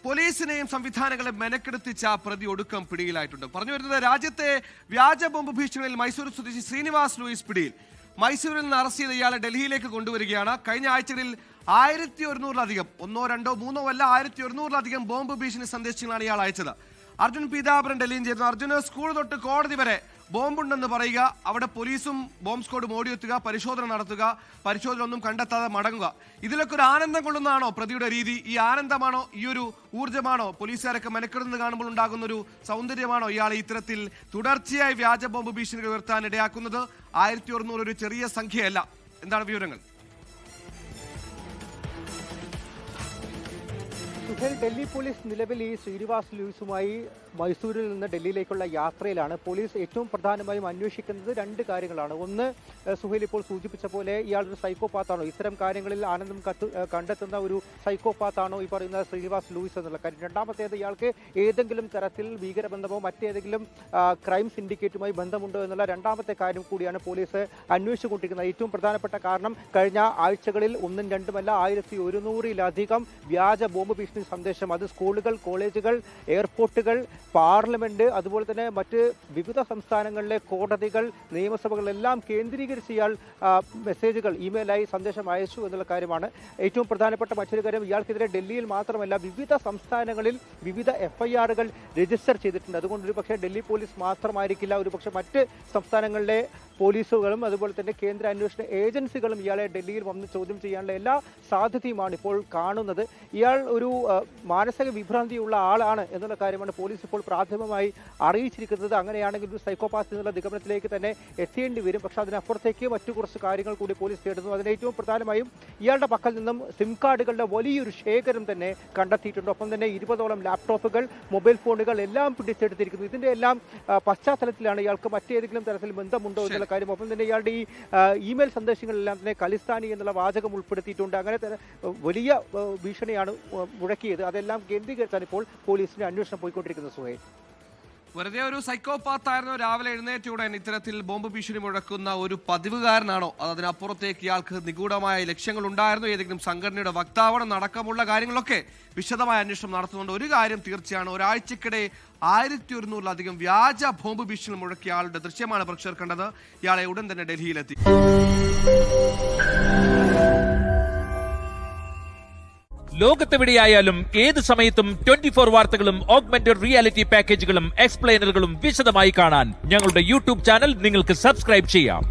പോലീസിനെയും സംവിധാനങ്ങളെ മെനക്കെടുത്തിച്ച പ്രതി ഒടുക്കം പിടിയിലായിട്ടുണ്ട്. പറഞ്ഞു വരുന്നത് രാജ്യത്തെ വ്യാജ ബോംബ് ഭീഷണിയിൽ മൈസൂർ സ്വദേശി ശ്രീനിവാസ് ലൂയിസ് പിടിയിൽ. മൈസൂരിൽ നിന്ന് അറസ്റ്റ് ചെയ്ത ഇയാളെ ഡൽഹിയിലേക്ക് കൊണ്ടുവരികയാണ്. കഴിഞ്ഞ ആഴ്ചകളിൽ 1100-ലധികം, 1, 2, 3 അല്ല 1100-ലധികം ബോംബ് ഭീഷണി സന്ദേശങ്ങളാണ് ഇയാൾ അയച്ചത്. അർജുൻ പീതാംബരൻ ഡൽഹിയിൽ ചേർന്നു. അർജുന് സ്കൂൾ തൊട്ട് കോടതി വരെ ബോംബുണ്ടെന്ന് പറയുക, അവിടെ പോലീസും ബോംബ് സ്ക്വാഡും ഓടിയെത്തുക, പരിശോധന നടത്തുക, പരിശോധന ഒന്നും കണ്ടെത്താതെ മടങ്ങുക. ഇതിലൊക്കെ ഒരു ആനന്ദം കൊള്ളുന്നതാണോ പ്രതിയുടെ രീതി? ഈ ആനന്ദമാണോ, ഈ ഒരു ഊർജ്ജമാണോ, പോലീസുകാരൊക്കെ മെനക്കെടുന്നത് കാണുമ്പോൾ ഉണ്ടാകുന്ന ഒരു സൗന്ദര്യമാണോ ഇയാൾ ഇത്തരത്തിൽ തുടർച്ചയായി വ്യാജ ബോംബ് ഭീഷണികൾ ഉയർത്താൻ ഇടയാക്കുന്നത്? 1100 ഒരു ചെറിയ സംഖ്യയല്ല. എന്താണ് വിവരങ്ങൾ? ഡൽഹി പോലീസ് നിലവിൽ ഈ ശ്രീനിവാസ് ലൂയിസുമായി മൈസൂരിൽ നിന്ന് ഡൽഹിയിലേക്കുള്ള യാത്രയിലാണ്. പോലീസ് ഏറ്റവും പ്രധാനമായും അന്വേഷിക്കുന്നത് 2 കാര്യങ്ങളാണ്. ഒന്ന്, സുഹൈൽ ഇപ്പോൾ സൂചിപ്പിച്ച പോലെ ഇയാളൊരു സൈക്കോപാത്താണോ, ഇത്തരം കാര്യങ്ങളിൽ ആനന്ദം കണ്ടെത്തുന്ന ഒരു സൈക്കോപാത്താണോ ഈ പറയുന്ന ശ്രീനിവാസ് ലൂയിസ് എന്നുള്ള കാര്യം. രണ്ടാമത്തേത്, ഇയാൾക്ക് ഏതെങ്കിലും തരത്തിൽ ഭീകരബന്ധമോ മറ്റേതെങ്കിലും ക്രൈം സിൻഡിക്കേറ്റുമായി ബന്ധമുണ്ടോ എന്നുള്ള രണ്ടാമത്തെ കാര്യം കൂടിയാണ് പോലീസ് അന്വേഷിച്ചുകൊണ്ടിരിക്കുന്നത്. ഏറ്റവും പ്രധാനപ്പെട്ട കാരണം, കഴിഞ്ഞ ആഴ്ചകളിൽ 1ഉം 2ഉമല്ല 1100-ലധികം വ്യാജ ബോംബ് ഭീഷണി സന്ദേശം, അത് സ്കൂളുകൾ, കോളേജുകൾ, എയർപോർട്ടുകൾ, പാർലമെന്റ്, അതുപോലെ തന്നെ മറ്റ് വിവിധ സംസ്ഥാനങ്ങളിലെ കോടതികൾ, നിയമസഭകളെല്ലാം കേന്ദ്രീകരിച്ച് ഇയാൾ മെസ്സേജുകൾ, ഇമെയിലായി സന്ദേശം അയച്ചു എന്നുള്ള കാര്യമാണ്. ഏറ്റവും പ്രധാനപ്പെട്ട മറ്റൊരു കാര്യം, ഇയാൾക്കെതിരെ ഡൽഹിയിൽ മാത്രമല്ല വിവിധ സംസ്ഥാനങ്ങളിൽ വിവിധ FIRകൾ രജിസ്റ്റർ ചെയ്തിട്ടുണ്ട്. അതുകൊണ്ട് ഒരു പക്ഷേ ഡൽഹി പോലീസ് മാത്രമായിരിക്കില്ല, ഒരുപക്ഷെ മറ്റ് സംസ്ഥാനങ്ങളിലെ പോലീസുകളും അതുപോലെ തന്നെ കേന്ദ്ര അന്വേഷണ ഏജൻസികളും ഇയാളെ ഡൽഹിയിൽ വന്ന് ചോദ്യം ചെയ്യാനുള്ള എല്ലാ സാധ്യതയുമാണ് ഇപ്പോൾ കാണുന്നത്. ഇയാൾ ഒരു മാനസിക വിഭ്രാന്തിയുള്ള ആളാണ് എന്നുള്ള കാര്യമാണ് പോലീസ് ഇപ്പോൾ പ്രാഥമികമായി അറിയിച്ചിരിക്കുന്നത്. അങ്ങനെയാണെങ്കിൽ ഒരു സൈക്കോപാത്ത് എന്നുള്ള നിഗമനത്തിലേക്ക് തന്നെ എത്തേണ്ടി വരും. പക്ഷേ അതിനപ്പുറത്തേക്ക് മറ്റു കുറച്ച് കാര്യങ്ങൾ കൂടി പോലീസ് തേടുന്നു. അതിന് ഏറ്റവും പ്രധാനമായും ഇയാളുടെ പക്കൽ നിന്നും സിം കാർഡുകളുടെ വലിയൊരു ശേഖരം തന്നെ കണ്ടെത്തിയിട്ടുണ്ട്. ഒപ്പം തന്നെ 20ഓളം ലാപ്ടോപ്പുകൾ, മൊബൈൽ ഫോണുകൾ എല്ലാം പിടിച്ചെടുത്തിരിക്കുന്നു. ഇതിന്റെ എല്ലാം പശ്ചാത്തലത്തിലാണ് ഇയാൾക്ക് മറ്റേതെങ്കിലും തരത്തിൽ ബന്ധമുണ്ടോ എന്നുള്ള കാര്യം. ഒപ്പം തന്നെ ഇയാളുടെ ഈ ഇമെയിൽ സന്ദേശങ്ങളെല്ലാം തന്നെ ഖലിസ്ഥാനി എന്നുള്ള വാചകം ഉൾപ്പെടുത്തിയിട്ടുണ്ട്. അങ്ങനെ തന്നെ വലിയ ഭീഷണിയാണ് മുഴക്കിയത്. അതെല്ലാം കേന്ദ്രീകരിച്ചാണ് ഇപ്പോൾ പോലീസിന്റെ അന്വേഷണം പോയിക്കൊണ്ടിരിക്കുന്നത്. സുഹൈൽ, വെറുതെ ഒരു സൈക്കോപാത്തായിരുന്നു, രാവിലെ എഴുന്നേറ്റുടൻ ഇത്തരത്തിൽ ബോംബ് ഭീഷണി മുഴക്കുന്ന ഒരു പതിവുകാരനാണോ, അതിനപ്പുറത്തേക്ക് ഇയാൾക്ക് നിഗൂഢമായ ലക്ഷ്യങ്ങൾ ഉണ്ടായിരുന്നു, ഏതെങ്കിലും സംഘടനയുടെ വക്താവണം അടക്കമുള്ള കാര്യങ്ങളൊക്കെ വിശദമായ അന്വേഷണം നടത്തുന്നുണ്ട്. ഒരു കാര്യം തീർച്ചയാണ്, ഒരാഴ്ചക്കിടെ 1100-ലധികം വ്യാജ ബോംബ് ഭീഷണി മുഴക്കിയ ആളുടെ ദൃശ്യമാണ് പ്രേക്ഷകർ കണ്ടത്. ഇയാളെ ഉടൻ തന്നെ ഡൽഹിയിലെത്തി. ലോകത്തെവിടെയായാലും ഏത് സമയത്തും 24 വാർത്തകളും ഓഗ്മെന്റഡ് റിയാലിറ്റി പാക്കേജുകളും എക്സ്പ്ലെയിനറുകളും വിശദമായി കാണാൻ ഞങ്ങളുടെ YouTube ചാനൽ നിങ്ങൾക്ക് സബ്സ്ക്രൈബ് ചെയ്യാം.